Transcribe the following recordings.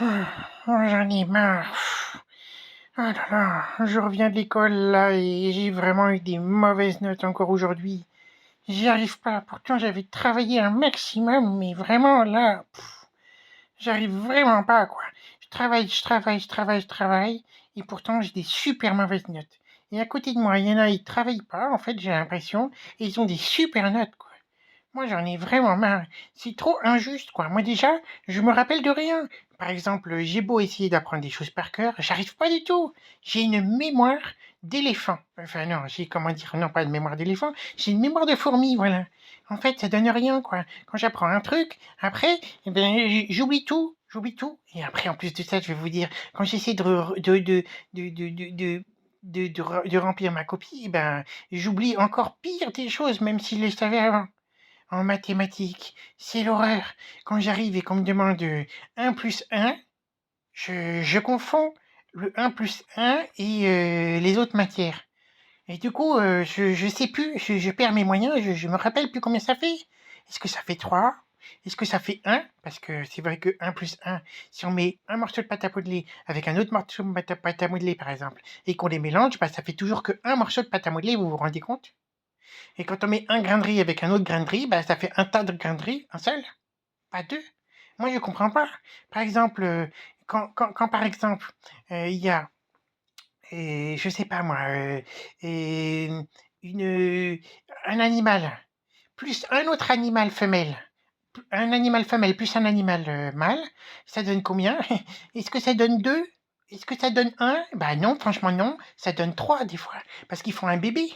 J'en ai marre. Ah là là, je reviens de l'école là et j'ai vraiment eu des mauvaises notes encore aujourd'hui. J'y arrive pas. Pourtant, j'avais travaillé un maximum, mais vraiment là, j'arrive vraiment pas quoi. Je travaille, et pourtant j'ai des super mauvaises notes. Et à côté de moi, il y en a, ils travaillent pas, en fait, j'ai l'impression, et ils ont des super notes quoi. Moi, j'en ai vraiment marre. C'est trop injuste, quoi. Moi, déjà, je me rappelle de rien. Par exemple, j'ai beau essayer d'apprendre des choses par cœur, j'arrive pas du tout. J'ai une mémoire d'éléphant. Enfin, non, j'ai, comment dire, non, pas de mémoire d'éléphant, j'ai une mémoire de fourmi, voilà. En fait, ça donne rien, quoi. Quand j'apprends un truc, après, eh ben, j'oublie tout. J'oublie tout. Et après, en plus de ça, je vais vous dire, quand j'essaie de remplir ma copie, eh ben, j'oublie encore pire des choses, même si je les savais avant. En mathématiques, c'est l'horreur. Quand j'arrive et qu'on me demande 1 plus 1, je confonds le 1 plus 1 et les autres matières. Et du coup, je sais plus, je perds mes moyens, je me rappelle plus combien ça fait. Est-ce que ça fait 3? Est-ce que ça fait 1? Parce que c'est vrai que 1 plus 1, si on met un morceau de pâte à modeler avec un autre morceau de pâte à modeler, par exemple, et qu'on les mélange, bah, ça fait toujours que un morceau de pâte à modeler, vous vous rendez compte? Et quand on met un grain de riz avec un autre grain de riz, bah, ça fait un tas de grains de riz, un seul, pas deux. Moi, je comprends pas. Par exemple, quand par exemple, il y a, je sais pas moi, une, un animal, plus un autre animal femelle, un animal femelle plus un animal mâle, ça donne combien? Est-ce que ça donne 2? Est-ce que ça donne un? Bah non, franchement non, ça donne 3 des fois, parce qu'ils font un bébé.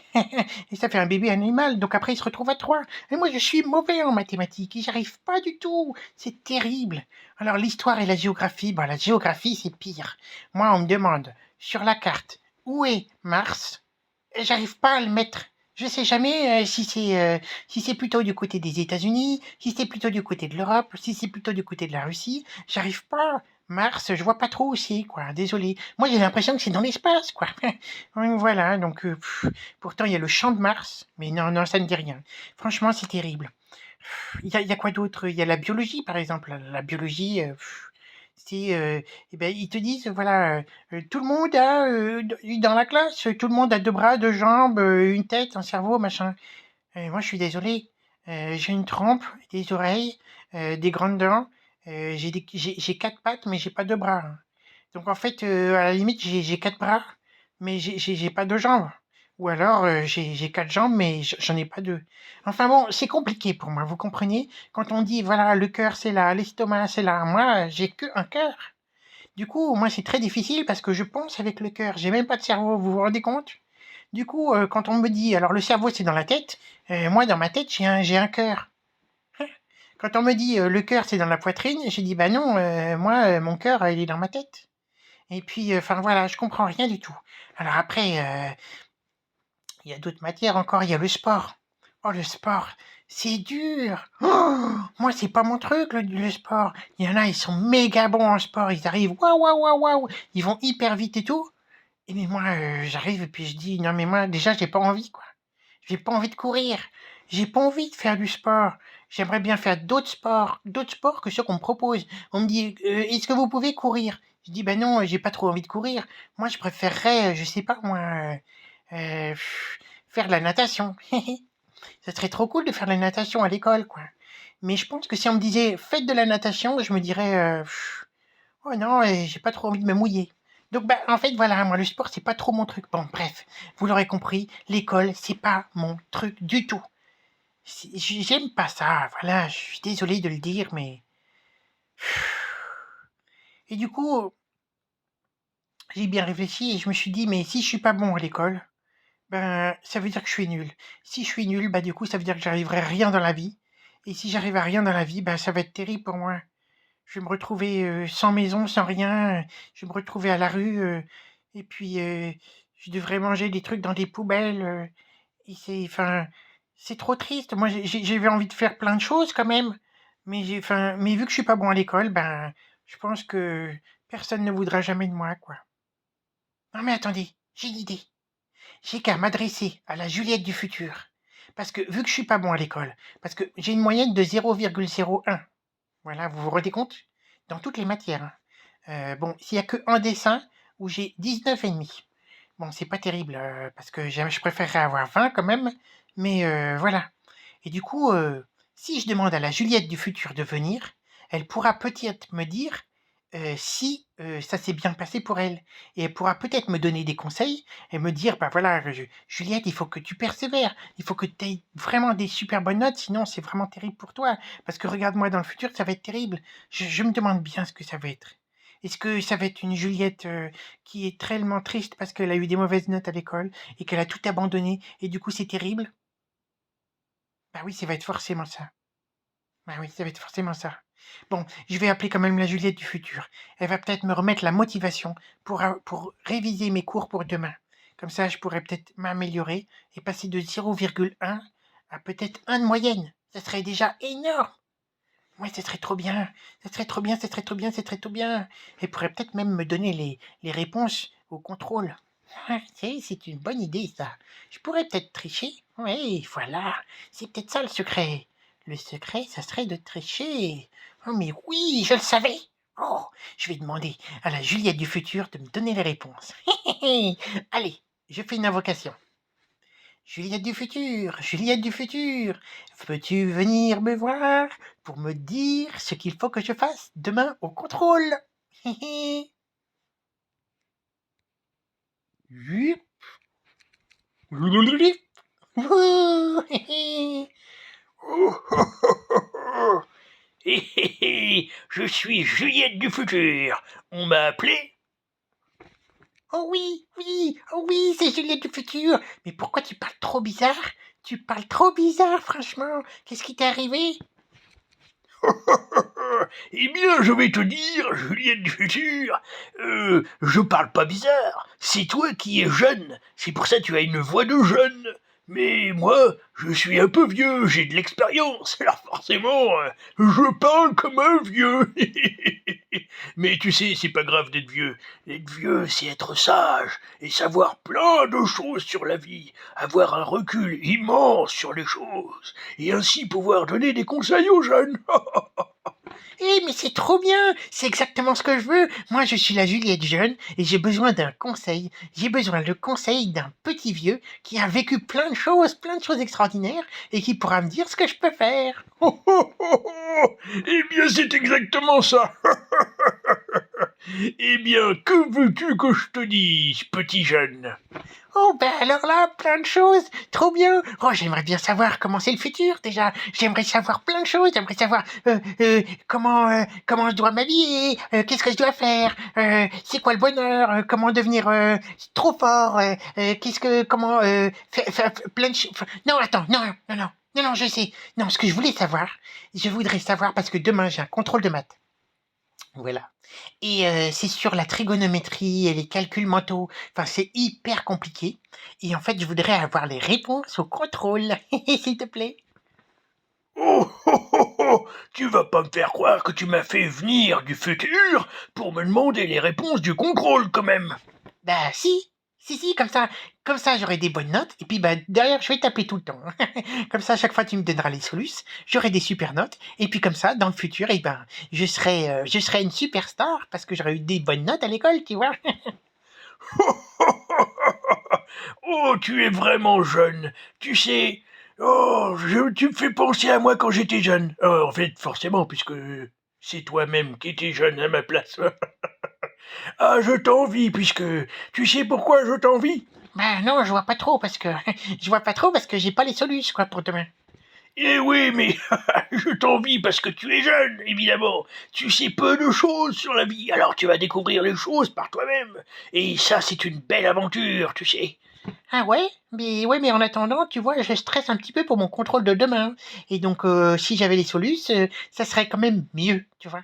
Et ça fait un bébé animal, donc après ils se retrouvent à 3. Et moi je suis mauvais en mathématiques, et j'arrive pas du tout, c'est terrible. Alors l'histoire et la géographie, bah la géographie c'est pire. Moi on me demande, sur la carte, où est Mars? Et j'arrive pas à le mettre. Je sais jamais si c'est plutôt du côté des États-Unis, si c'est plutôt du côté de l'Europe, si c'est plutôt du côté de la Russie. J'arrive pas. Mars, je vois pas trop où c'est, quoi. Désolé. Moi, j'ai l'impression que c'est dans l'espace, quoi. Donc, voilà. Donc, pourtant, il y a le champ de Mars, mais non, non, ça ne dit rien. Franchement, c'est terrible. Il y a quoi d'autre? Il y a la biologie, par exemple. La biologie, c'est, eh ben, ils te disent, voilà, tout le monde a, dans la classe, tout le monde a 2 bras, 2 jambes, une tête, un cerveau, machin. Moi, je suis désolé, j'ai une trompe, des oreilles, des grandes dents, j'ai 4 pattes, mais j'ai pas 2 bras. Donc en fait, à la limite, j'ai 4 bras, mais j'ai pas 2 jambes. Ou alors, j'ai 4 jambes, mais j'en ai pas 2. Enfin bon, c'est compliqué pour moi, vous comprenez? Quand on dit, voilà, le cœur c'est là, l'estomac c'est là, moi, j'ai qu'un cœur. Du coup, moi, c'est très difficile parce que je pense avec le cœur, j'ai même pas de cerveau, vous vous rendez compte? Du coup, quand on me dit, alors le cerveau c'est dans la tête, moi dans ma tête j'ai un cœur. Quand on me dit, le cœur c'est dans la poitrine, j'ai dit: «Bah non, moi, mon cœur, il est dans ma tête». Et puis, enfin voilà, je comprends rien du tout. Alors après, il y a d'autres matières encore, il y a le sport. Oh le sport, c'est dur! Oh, moi c'est pas mon truc le sport. Il y en a, ils sont méga bons en sport, ils arrivent waouh, waouh, waouh, waouh, ils vont hyper vite et tout. Et mais moi, j'arrive et puis je dis: «Non mais moi déjà j'ai pas envie quoi. J'ai pas envie de courir, j'ai pas envie de faire du sport. J'aimerais bien faire d'autres sports que ceux qu'on me propose». On me dit: «Est-ce que vous pouvez courir?» Je dis: «Ben non, j'ai pas trop envie de courir. Moi je préférerais, je sais pas moi, heu, faire de la natation». Ça serait trop cool de faire de la natation à l'école, quoi. Mais je pense que si on me disait: «Faites de la natation», je me dirais, «Oh non, j'ai pas trop envie de me mouiller». Donc bah, en fait, voilà, moi le sport, c'est pas trop mon truc. Bon bref, vous l'aurez compris, l'école, c'est pas mon truc du tout. J'aime pas ça, voilà, je suis désolé de le dire, mais et du coup, j'ai bien réfléchi et je me suis dit: «Mais si je suis pas bon à l'école, ben, ça veut dire que je suis nul. Si je suis nul, bah, du coup, ça veut dire que j'arriverai à rien dans la vie et si j'arrive à rien dans la vie, bah, ça va être terrible pour moi. Je vais me retrouver, sans maison, sans rien, je vais me retrouver à la rue, et puis, je devrais manger des trucs dans des poubelles, et c'est enfin, c'est trop triste. Moi, j'avais envie de faire plein de choses quand même, mais mais vu que je suis pas bon à l'école, ben, je pense que personne ne voudra jamais de moi, quoi. Non mais attendez, j'ai une idée. J'ai qu'à m'adresser à la Juliette du futur. Parce que vu que je suis pas bon à l'école, parce que j'ai une moyenne de 0,01. Voilà, vous vous rendez compte? Dans toutes les matières, hein. Bon, s'il y a qu'un dessin où j'ai 19,5. Bon, c'est pas terrible, parce que je préférerais avoir 20 quand même, mais voilà. Et du coup, si je demande à la Juliette du futur de venir, elle pourra peut-être me dire si ça s'est bien passé pour elle. Et elle pourra peut-être me donner des conseils et me dire, bah voilà, Juliette, il faut que tu persévères, il faut que tu aies vraiment des super bonnes notes, sinon c'est vraiment terrible pour toi. Parce que regarde-moi dans le futur, ça va être terrible. Je me demande bien ce que ça va être. Est-ce que ça va être une Juliette qui est tellement triste parce qu'elle a eu des mauvaises notes à l'école et qu'elle a tout abandonné et du coup c'est terrible? Bah oui, ça va être forcément ça. Bah oui, ça va être forcément ça. Bon, je vais appeler quand même la Juliette du futur. Elle va peut-être me remettre la motivation pour réviser mes cours pour demain. Comme ça, je pourrais peut-être m'améliorer et passer de 0,1 à peut-être 1 de moyenne. Ça serait déjà énorme. Ouais, ce serait trop bien. Ça serait trop bien, ça serait trop bien, ça serait trop bien. Elle pourrait peut-être même me donner les réponses au contrôle. Ah, c'est une bonne idée, ça. Je pourrais peut-être tricher. Oui, voilà. C'est peut-être ça le secret. Le secret, ça serait de tricher. Oh, mais oui, je le savais. Oh, je vais demander à la Juliette du futur de me donner les réponses. Allez, je fais une invocation. Juliette du futur, peux-tu venir me voir pour me dire ce qu'il faut que je fasse demain au contrôle? Hup. Wouh. Oh, oh, oh, oh, oh. Hé, hé, hé, je suis Juliette du futur. On m'a appelé? Oh oui, oui, oh oui, c'est Juliette du futur. Mais pourquoi tu parles trop bizarre? Tu parles trop bizarre, franchement. Qu'est-ce qui t'est arrivé? Eh bien, je vais te dire, Juliette du futur, je parle pas bizarre. C'est toi qui es jeune. C'est pour ça que tu as une voix de jeune. Mais moi, je suis un peu vieux, j'ai de l'expérience. Alors forcément, je parle comme un vieux. Mais tu sais, c'est pas grave d'être vieux. Être vieux, c'est être sage et savoir plein de choses sur la vie, avoir un recul immense sur les choses, et ainsi pouvoir donner des conseils aux jeunes. Eh, mais c'est trop bien! C'est exactement ce que je veux! Moi, je suis la Juliette jeune et j'ai besoin d'un conseil. J'ai besoin le conseil d'un petit vieux qui a vécu plein de choses extraordinaires et qui pourra me dire ce que je peux faire. Oh, oh, oh, oh. Eh bien, c'est exactement ça. Eh bien, que veux-tu que je te dise, petit jeune? Oh, ben alors là, plein de choses! Trop bien! Oh, j'aimerais bien savoir comment c'est le futur déjà. J'aimerais savoir plein de choses. J'aimerais savoir comment je dois m'habiller, qu'est-ce que je dois faire, c'est quoi le bonheur, comment devenir trop fort, faire plein de choses. Non, attends, non, non, non, non, non, je sais. Non, ce que je voudrais savoir parce que demain j'ai un contrôle de maths. Voilà. Et c'est sur la trigonométrie et les calculs mentaux. Enfin, c'est hyper compliqué. Et en fait, je voudrais avoir les réponses au contrôle, s'il te plaît. Oh, oh, oh, oh. Tu vas pas me faire croire que tu m'as fait venir du futur pour me demander les réponses du contrôle quand même. Bah si, si, comme ça j'aurai des bonnes notes. Et puis bah derrière, je vais taper tout le temps. Comme ça, à chaque fois, tu me donneras les solutions. J'aurai des super notes. Et puis comme ça, dans le futur, eh ben, je serai une superstar parce que j'aurai eu des bonnes notes à l'école, tu vois. Oh, tu es vraiment jeune. Tu sais, oh, tu me fais penser à moi quand j'étais jeune. En fait, forcément, puisque c'est toi-même qui étais jeune à ma place. Ah, je t'envie, puisque tu sais pourquoi je t'envie? Bah non, je vois pas trop parce que je vois pas trop parce que j'ai pas les solutions quoi pour demain. Eh oui, mais je t'envie parce que tu es jeune, évidemment. Tu sais peu de choses sur la vie, alors tu vas découvrir les choses par toi-même. Et ça, c'est une belle aventure, tu sais. Ah ouais, mais en attendant, tu vois, je stresse un petit peu pour mon contrôle de demain. Et donc, si j'avais les solutions, ça serait quand même mieux, tu vois.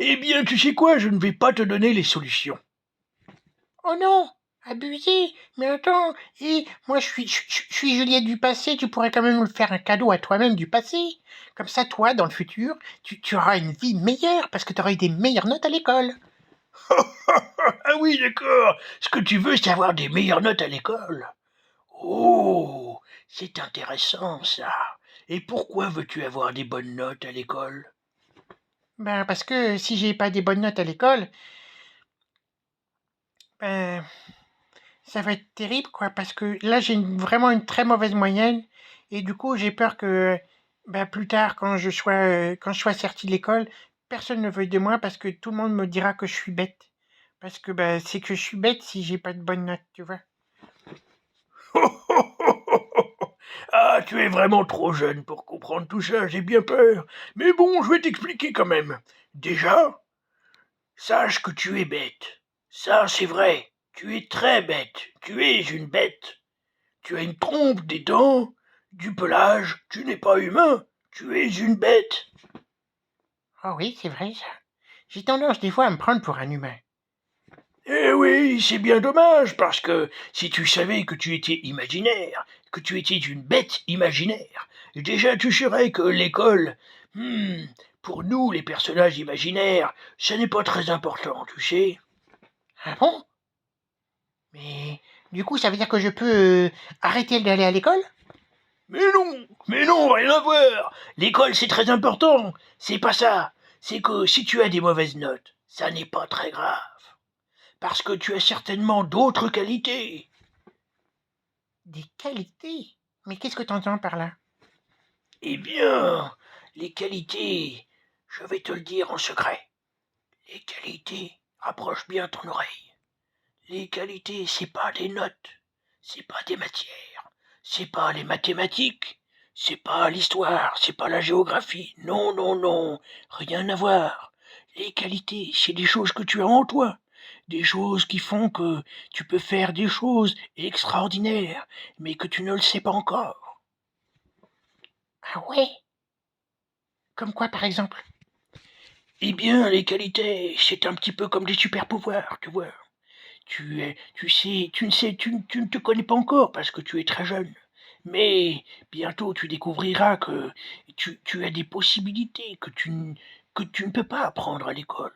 Eh bien, tu sais quoi, je ne vais pas te donner les solutions. Oh non, abusé. Mais attends, moi je suis Juliette du passé. Tu pourrais quand même me faire un cadeau à toi-même du passé. Comme ça, toi, dans le futur, tu auras une vie meilleure parce que tu auras eu des meilleures notes à l'école. Ah oui, d'accord. Ce que tu veux, c'est avoir des meilleures notes à l'école. Oh, c'est intéressant ça. Et pourquoi veux-tu avoir des bonnes notes à l'école? Ben, parce que si j'ai pas des bonnes notes à l'école, ben, ça va être terrible, quoi. Parce que là, j'ai vraiment une très mauvaise moyenne. Et du coup, j'ai peur que ben, plus tard, quand je sois sorti de l'école, personne ne veuille de moi parce que tout le monde me dira que je suis bête. Parce que ben, c'est que je suis bête si j'ai pas de bonnes notes, tu vois. Ah, tu es vraiment trop jeune pour comprendre tout ça, j'ai bien peur. Mais bon, je vais t'expliquer quand même. Déjà, sache que tu es bête. Ça, c'est vrai. Tu es très bête. Tu es une bête. Tu as une trompe, des dents, du pelage. Tu n'es pas humain. Tu es une bête. Ah oui, c'est vrai ça. J'ai tendance des fois à me prendre pour un humain. Eh oui, c'est bien dommage, parce que si tu savais que tu étais imaginaire, que tu étais une bête imaginaire, déjà tu saurais que l'école, hmm, pour nous les personnages imaginaires, ce n'est pas très important, tu sais. Ah bon? Mais du coup, ça veut dire que je peux arrêter d'aller à l'école? Mais non, rien à voir. L'école c'est très important, c'est pas ça. C'est que si tu as des mauvaises notes, ça n'est pas très grave, parce que tu as certainement d'autres qualités. Des qualités? Mais qu'est-ce que t'entends par là? Eh bien, les qualités, je vais te le dire en secret. Les qualités, rapproche bien ton oreille. Les qualités, c'est pas des notes, c'est pas des matières, c'est pas les mathématiques, c'est pas l'histoire, c'est pas la géographie. Non, non, non, rien à voir. Les qualités, c'est des choses que tu as en toi. Des choses qui font que tu peux faire des choses extraordinaires, mais que tu ne le sais pas encore. Ah ouais? Comme quoi, par exemple? Eh bien, les qualités, c'est un petit peu comme des super pouvoirs, tu vois. Tu sais, tu ne te connais pas encore parce que tu es très jeune. Mais bientôt tu découvriras que tu as des possibilités que tu ne peux pas apprendre à l'école.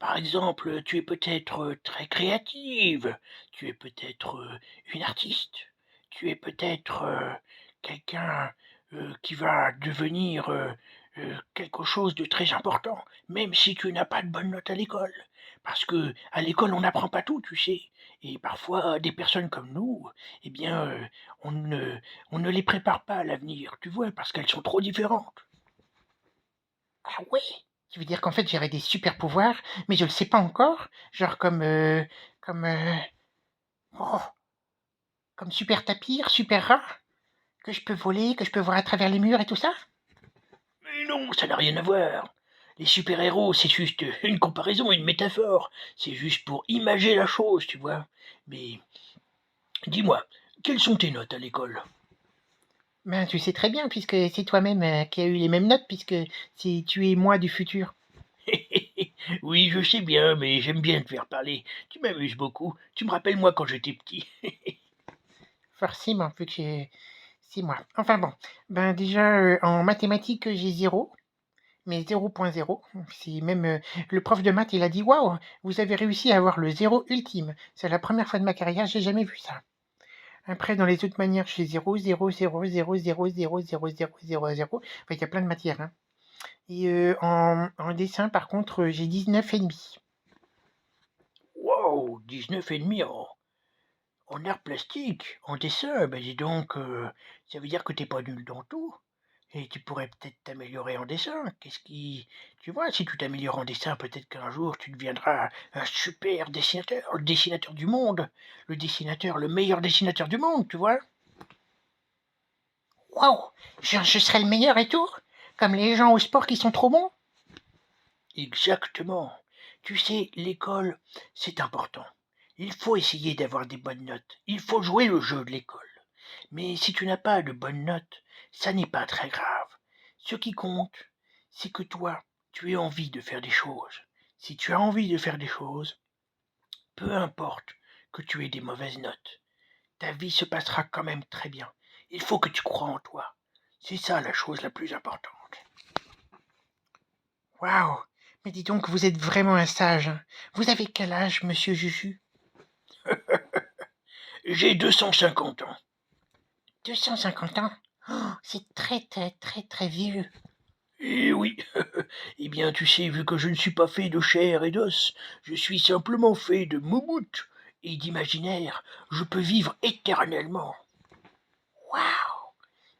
Par exemple, tu es peut-être très créative, tu es peut-être une artiste, tu es peut-être quelqu'un qui va devenir quelque chose de très important, même si tu n'as pas de bonnes notes à l'école. Parce que à l'école, on n'apprend pas tout, tu sais. Et parfois, des personnes comme nous, eh bien, on ne les prépare pas à l'avenir, tu vois, parce qu'elles sont trop différentes. Ah ouais? Tu veux dire qu'en fait, j'aurais des super pouvoirs, mais je le sais pas encore? Genre comme, oh, comme super tapir, super rat? Que je peux voler, que je peux voir à travers les murs et tout ça? Mais non, ça n'a rien à voir. Les super-héros, c'est juste une comparaison, une métaphore. C'est juste pour imager la chose, tu vois. Mais dis-moi, quelles sont tes notes à l'école? Ben, tu sais très bien, puisque c'est toi-même qui as eu les mêmes notes, puisque si tu es moi du futur. Oui, je sais bien, mais j'aime bien te faire parler. Tu m'amuses beaucoup. Tu me rappelles moi quand j'étais petit. Forcément, vu que c'est moi. Enfin bon, ben déjà, en mathématiques, j'ai zéro, mais 0.0. C'est même le prof de maths, il a dit: «Waouh, vous avez réussi à avoir le zéro ultime. C'est la première fois de ma carrière, j'ai jamais vu ça». Après, dans les autres manières, j'ai zéro, zéro, zéro, zéro, zéro, zéro, zéro, zéro, zéro, zéro. Enfin, il y a plein de matières, hein. Et en dessin, par contre, j'ai 19,5. Wow, 19 et demi en art plastique, en dessin, ben dis donc, ça veut dire que t'es pas nul dans tout. Et tu pourrais peut-être t'améliorer en dessin. Qu'est-ce qui... Tu vois, si tu t'améliores en dessin, peut-être qu'un jour tu deviendras un super dessinateur, le dessinateur du monde, le dessinateur, le meilleur dessinateur du monde, tu vois. Waouh! Je serai le meilleur et tout? Comme les gens au sport qui sont trop bons? Exactement. Tu sais, l'école, c'est important. Il faut essayer d'avoir des bonnes notes. Il faut jouer le jeu de l'école. Mais si tu n'as pas de bonnes notes, ça n'est pas très grave. Ce qui compte, c'est que toi, tu aies envie de faire des choses. Si tu as envie de faire des choses, peu importe que tu aies des mauvaises notes, ta vie se passera quand même très bien. Il faut que tu crois en toi. C'est ça la chose la plus importante. Waouh! Mais dis donc, vous êtes vraiment un sage, hein. Vous avez quel âge, monsieur Juju? J'ai 250 ans. 250 ans? Oh, c'est très, très, très, très vieux. Eh oui, eh bien, tu sais, vu que je ne suis pas fait de chair et d'os, je suis simplement fait de moumoute et d'imaginaire, je peux vivre éternellement. Waouh!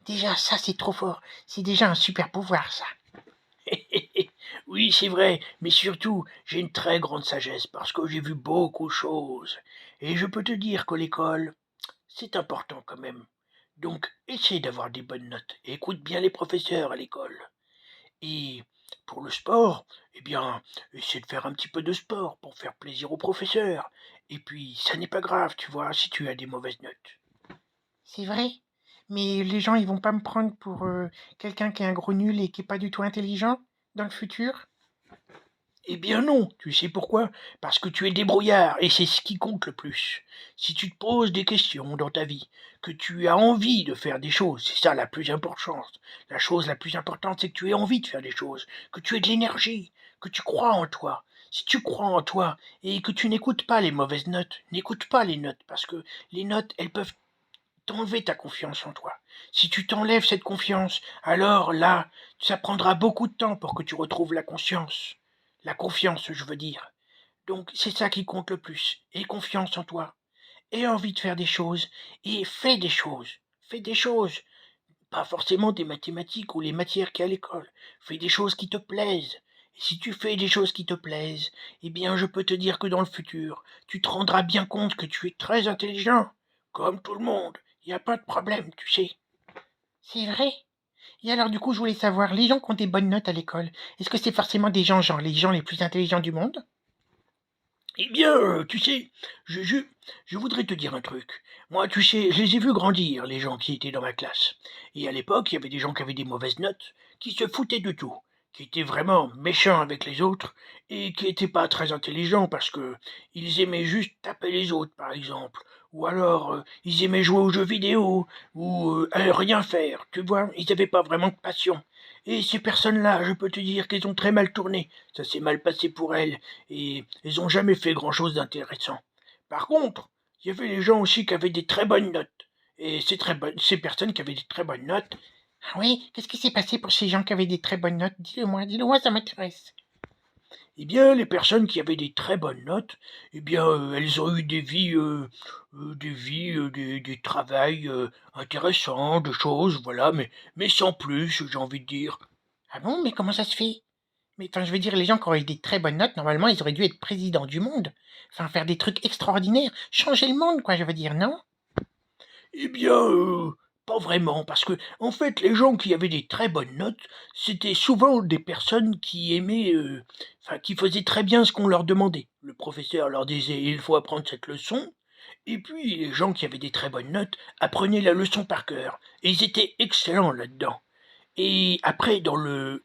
Déjà, ça, c'est trop fort. C'est déjà un super pouvoir, ça. Oui, c'est vrai, mais surtout, j'ai une très grande sagesse parce que j'ai vu beaucoup de choses. Et je peux te dire que l'école, c'est important quand même. Donc, essaie d'avoir des bonnes notes et écoute bien les professeurs à l'école. Et pour le sport, eh bien, essaie de faire un petit peu de sport pour faire plaisir aux professeurs. Et puis, ça n'est pas grave, tu vois, si tu as des mauvaises notes. C'est vrai. Mais les gens, ils vont pas me prendre pour quelqu'un qui est un gros nul et qui est pas du tout intelligent dans le futur? Eh bien non, tu sais pourquoi? Parce que tu es débrouillard et c'est ce qui compte le plus. Si tu te poses des questions dans ta vie, que tu as envie de faire des choses, c'est ça la plus importante. La chose la plus importante, c'est que tu aies envie de faire des choses, que tu aies de l'énergie, que tu crois en toi. Si tu crois en toi et que tu n'écoutes pas les mauvaises notes, n'écoute pas les notes parce que les notes, elles peuvent t'enlever ta confiance en toi. Si tu t'enlèves cette confiance, alors là, ça prendra beaucoup de temps pour que tu retrouves la conscience. La confiance, je veux dire. Donc c'est ça qui compte le plus. Aie confiance en toi. Aie envie de faire des choses. Et fais des choses. Fais des choses. Pas forcément des mathématiques ou les matières qu'il y a à l'école. Fais des choses qui te plaisent. Et si tu fais des choses qui te plaisent, eh bien je peux te dire que dans le futur, tu te rendras bien compte que tu es très intelligent. Comme tout le monde. Il n'y a pas de problème, tu sais. C'est vrai. Et alors, du coup, je voulais savoir, les gens qui ont des bonnes notes à l'école, est-ce que c'est forcément des gens, genre les gens les plus intelligents du monde? Eh bien, tu sais, je je je voudrais te dire un truc. Moi, tu sais, je les ai vus grandir, les gens qui étaient dans ma classe. Et à l'époque, il y avait des gens qui avaient des mauvaises notes, qui se foutaient de tout, qui étaient vraiment méchants avec les autres et qui étaient pas très intelligents parce que ils aimaient juste taper les autres, par exemple. Ou alors, ils aimaient jouer aux jeux vidéo ou, rien faire, tu vois? Ils avaient pas vraiment de passion. Et ces personnes-là, je peux te dire qu'elles ont très mal tourné. Ça s'est mal passé pour elles et ils ont jamais fait grand-chose d'intéressant. Par contre, il y avait les gens aussi qui avaient des très bonnes notes. Et ces personnes qui avaient des très bonnes notes, Ah oui, qu'est-ce qui s'est passé pour ces gens qui avaient des très bonnes notes? Dis-le-moi, ça m'intéresse. eh bien, les personnes qui avaient des très bonnes notes, eh bien, elles ont eu des travails intéressants, des choses, voilà, mais sans plus, j'ai envie de dire. Ah bon, mais comment ça se fait? Mais enfin, je veux dire, les gens qui ont eu des très bonnes notes, normalement, ils auraient dû être présidents du monde. Enfin, faire des trucs extraordinaires, changer le monde, quoi, je veux dire, non? Eh bien, pas vraiment, parce que en fait, les gens qui avaient des très bonnes notes, c'était souvent des personnes qui aimaient, enfin, qui faisaient très bien ce qu'on leur demandait. Le professeur leur disait: «Il faut apprendre cette leçon», et puis les gens qui avaient des très bonnes notes apprenaient la leçon par cœur et ils étaient excellents là-dedans. Et après,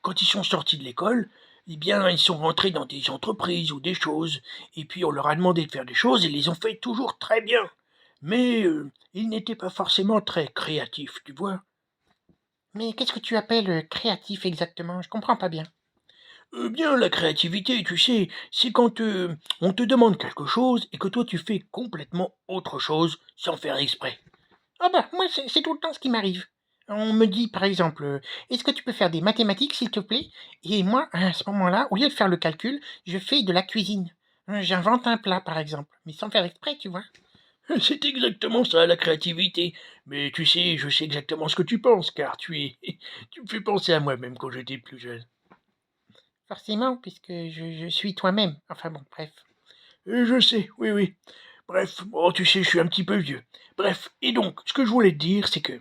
quand ils sont sortis de l'école, eh bien, ils sont rentrés dans des entreprises ou des choses, et puis on leur a demandé de faire des choses et ils les ont fait toujours très bien. Mais ils n'étaient pas forcément très créatifs, tu vois. Mais qu'est-ce que tu appelles créatif exactement? Je comprends pas bien. Bien, la créativité, tu sais, c'est quand on te demande quelque chose et que toi tu fais complètement autre chose sans faire exprès. Ah bah, moi, c'est tout le temps ce qui m'arrive. On me dit, par exemple, est-ce que tu peux faire des mathématiques, s'il te plaît? Et moi, à ce moment-là, au lieu de faire le calcul, je fais de la cuisine. J'invente un plat, par exemple, mais sans faire exprès, tu vois. C'est exactement ça, la créativité. Mais tu sais, je sais exactement ce que tu penses, car tu me fais penser à moi-même quand j'étais plus jeune. Forcément, puisque je suis toi-même. Enfin bon, bref. Je sais, oui, oui. Bref, oh, tu sais, je suis un petit peu vieux. Bref, et donc, ce que je voulais te dire, c'est que,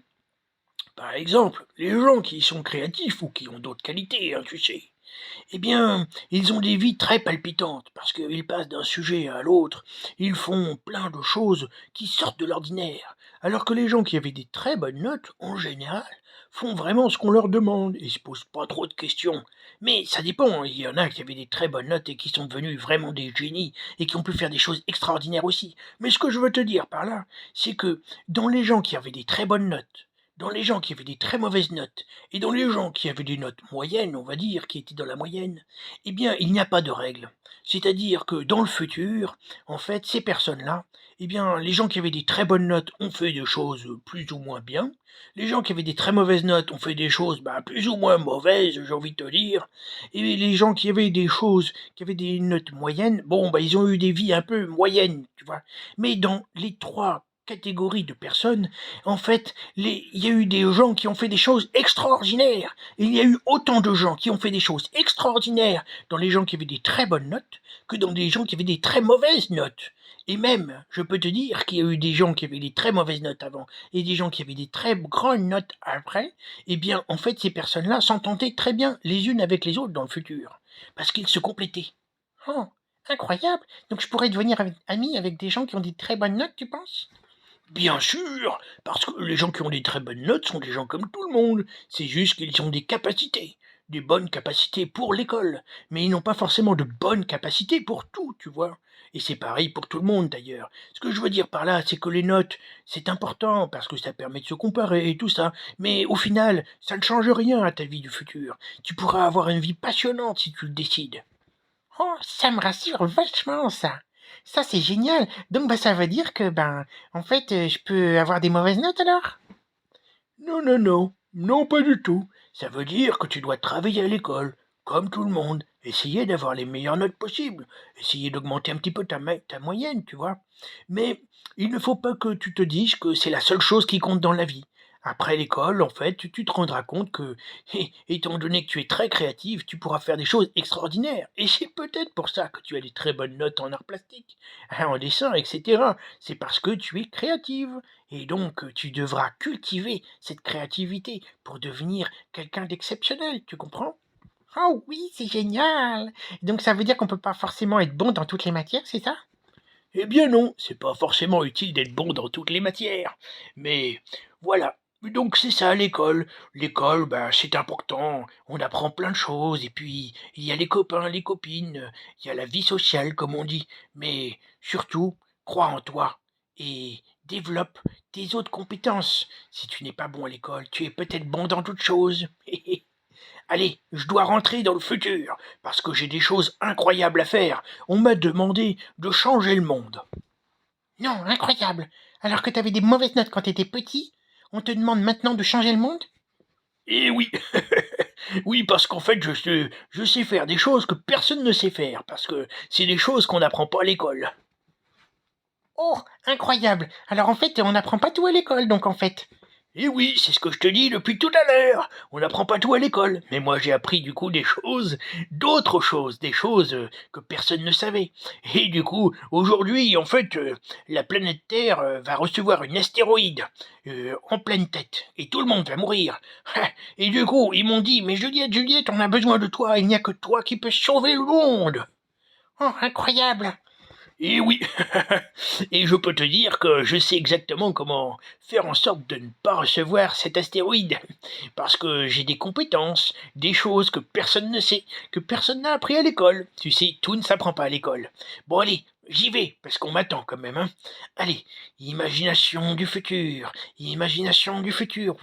par exemple, les gens qui sont créatifs ou qui ont d'autres qualités, hein, tu sais, eh bien, ils ont des vies très palpitantes parce qu'ils passent d'un sujet à l'autre. Ils font plein de choses qui sortent de l'ordinaire. Alors que les gens qui avaient des très bonnes notes, en général, font vraiment ce qu'on leur demande et se posent pas trop de questions. Mais ça dépend, hein. Il y en a qui avaient des très bonnes notes et qui sont devenus vraiment des génies et qui ont pu faire des choses extraordinaires aussi. Mais ce que je veux te dire par là, c'est que dans les gens qui avaient des très bonnes notes, dans les gens qui avaient des très mauvaises notes et dans les gens qui avaient des notes moyennes, on va dire, qui étaient dans la moyenne, eh bien, il n'y a pas de règle. C'est-à-dire que dans le futur, en fait, ces personnes-là, eh bien, les gens qui avaient des très bonnes notes ont fait des choses plus ou moins bien. Les gens qui avaient des très mauvaises notes ont fait des choses plus ou moins mauvaises, j'ai envie de te dire. Et les gens qui avaient des choses, qui avaient des notes moyennes, bon, ils ont eu des vies un peu moyennes, tu vois. Mais dans les trois catégories de personnes, en fait, il y a eu des gens qui ont fait des choses extraordinaires. Il y a eu autant de gens qui ont fait des choses extraordinaires dans les gens qui avaient des très bonnes notes que dans des gens qui avaient des très mauvaises notes. Et même, je peux te dire qu'il y a eu des gens qui avaient des très mauvaises notes avant et des gens qui avaient des très grandes notes après. Eh bien, en fait, ces personnes-là s'entendaient très bien les unes avec les autres dans le futur, parce qu'ils se complétaient. Oh, incroyable. Donc je pourrais devenir ami avec des gens qui ont des très bonnes notes, tu penses? Bien sûr, parce que les gens qui ont des très bonnes notes sont des gens comme tout le monde. C'est juste qu'ils ont des capacités, des bonnes capacités pour l'école, mais ils n'ont pas forcément de bonnes capacités pour tout, tu vois. Et c'est pareil pour tout le monde d'ailleurs. Ce que je veux dire par là, c'est que les notes, c'est important parce que ça permet de se comparer et tout ça, mais au final, ça ne change rien à ta vie du futur. Tu pourras avoir une vie passionnante si tu le décides. Oh, ça me rassure vachement ça. Ça, c'est génial. Donc ça veut dire que, en fait, je peux avoir des mauvaises notes alors? Non, non, non, non, pas du tout. Ça veut dire que tu dois travailler à l'école, comme tout le monde, essayer d'avoir les meilleures notes possibles, essayer d'augmenter un petit peu ta moyenne, tu vois. Mais il ne faut pas que tu te dises que c'est la seule chose qui compte dans la vie. Après l'école, en fait, tu te rendras compte que, étant donné que tu es très créative, tu pourras faire des choses extraordinaires. Et c'est peut-être pour ça que tu as des très bonnes notes en art plastique, en dessin, etc. C'est parce que tu es créative. Et donc, tu devras cultiver cette créativité pour devenir quelqu'un d'exceptionnel, tu comprends? Oh oui, c'est génial. Donc ça veut dire qu'on peut pas forcément être bon dans toutes les matières, c'est ça? Eh bien non, c'est pas forcément utile d'être bon dans toutes les matières. Mais voilà. Donc c'est ça l'école. L'école, c'est important. On apprend plein de choses. Et puis, il y a les copains, les copines. Il y a la vie sociale, comme on dit. Mais surtout, crois en toi. Et développe tes autres compétences. Si tu n'es pas bon à l'école, tu es peut-être bon dans d'autres choses. Allez, je dois rentrer dans le futur, parce que j'ai des choses incroyables à faire. On m'a demandé de changer le monde. Non, incroyable. Alors que t'avais des mauvaises notes quand t'étais petit, on te demande maintenant de changer le monde? Et oui, oui, parce qu'en fait, je sais faire des choses que personne ne sait faire, parce que c'est des choses qu'on n'apprend pas à l'école. Oh, incroyable. Alors en fait, on n'apprend pas tout à l'école, donc en fait. Et oui, c'est ce que je te dis depuis tout à l'heure. On n'apprend pas tout à l'école. Mais moi, j'ai appris du coup des choses, d'autres choses, des choses que personne ne savait. Et du coup, aujourd'hui, en fait, la planète Terre va recevoir une astéroïde en pleine tête. Et tout le monde va mourir. Et du coup, ils m'ont dit, mais Juliette, Juliette, on a besoin de toi. Il n'y a que toi qui peux sauver le monde. Oh, incroyable. Et oui, et je peux te dire que je sais exactement comment faire en sorte de ne pas recevoir cet astéroïde, parce que j'ai des compétences, des choses que personne ne sait, que personne n'a appris à l'école. Tu sais, tout ne s'apprend pas à l'école. Bon allez, j'y vais, parce qu'on m'attend quand même, hein. Allez, imagination du futur, imagination du futur.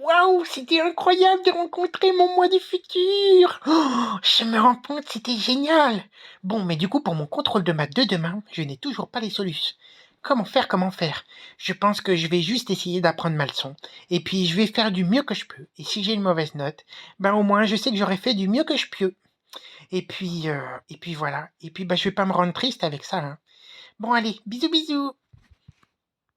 Waouh, c'était incroyable de rencontrer mon moi du futur. Oh, je me rends compte, c'était génial. Bon, mais du coup, pour mon contrôle de maths de demain, je n'ai toujours pas les solutions. Comment faire, comment faire? Je pense que je vais juste essayer d'apprendre ma leçon. Et puis, je vais faire du mieux que je peux. Et si j'ai une mauvaise note, au moins, je sais que j'aurais fait du mieux que je peux. Et puis voilà. Et puis, je vais pas me rendre triste avec ça, hein. Bon, allez, bisous, bisous.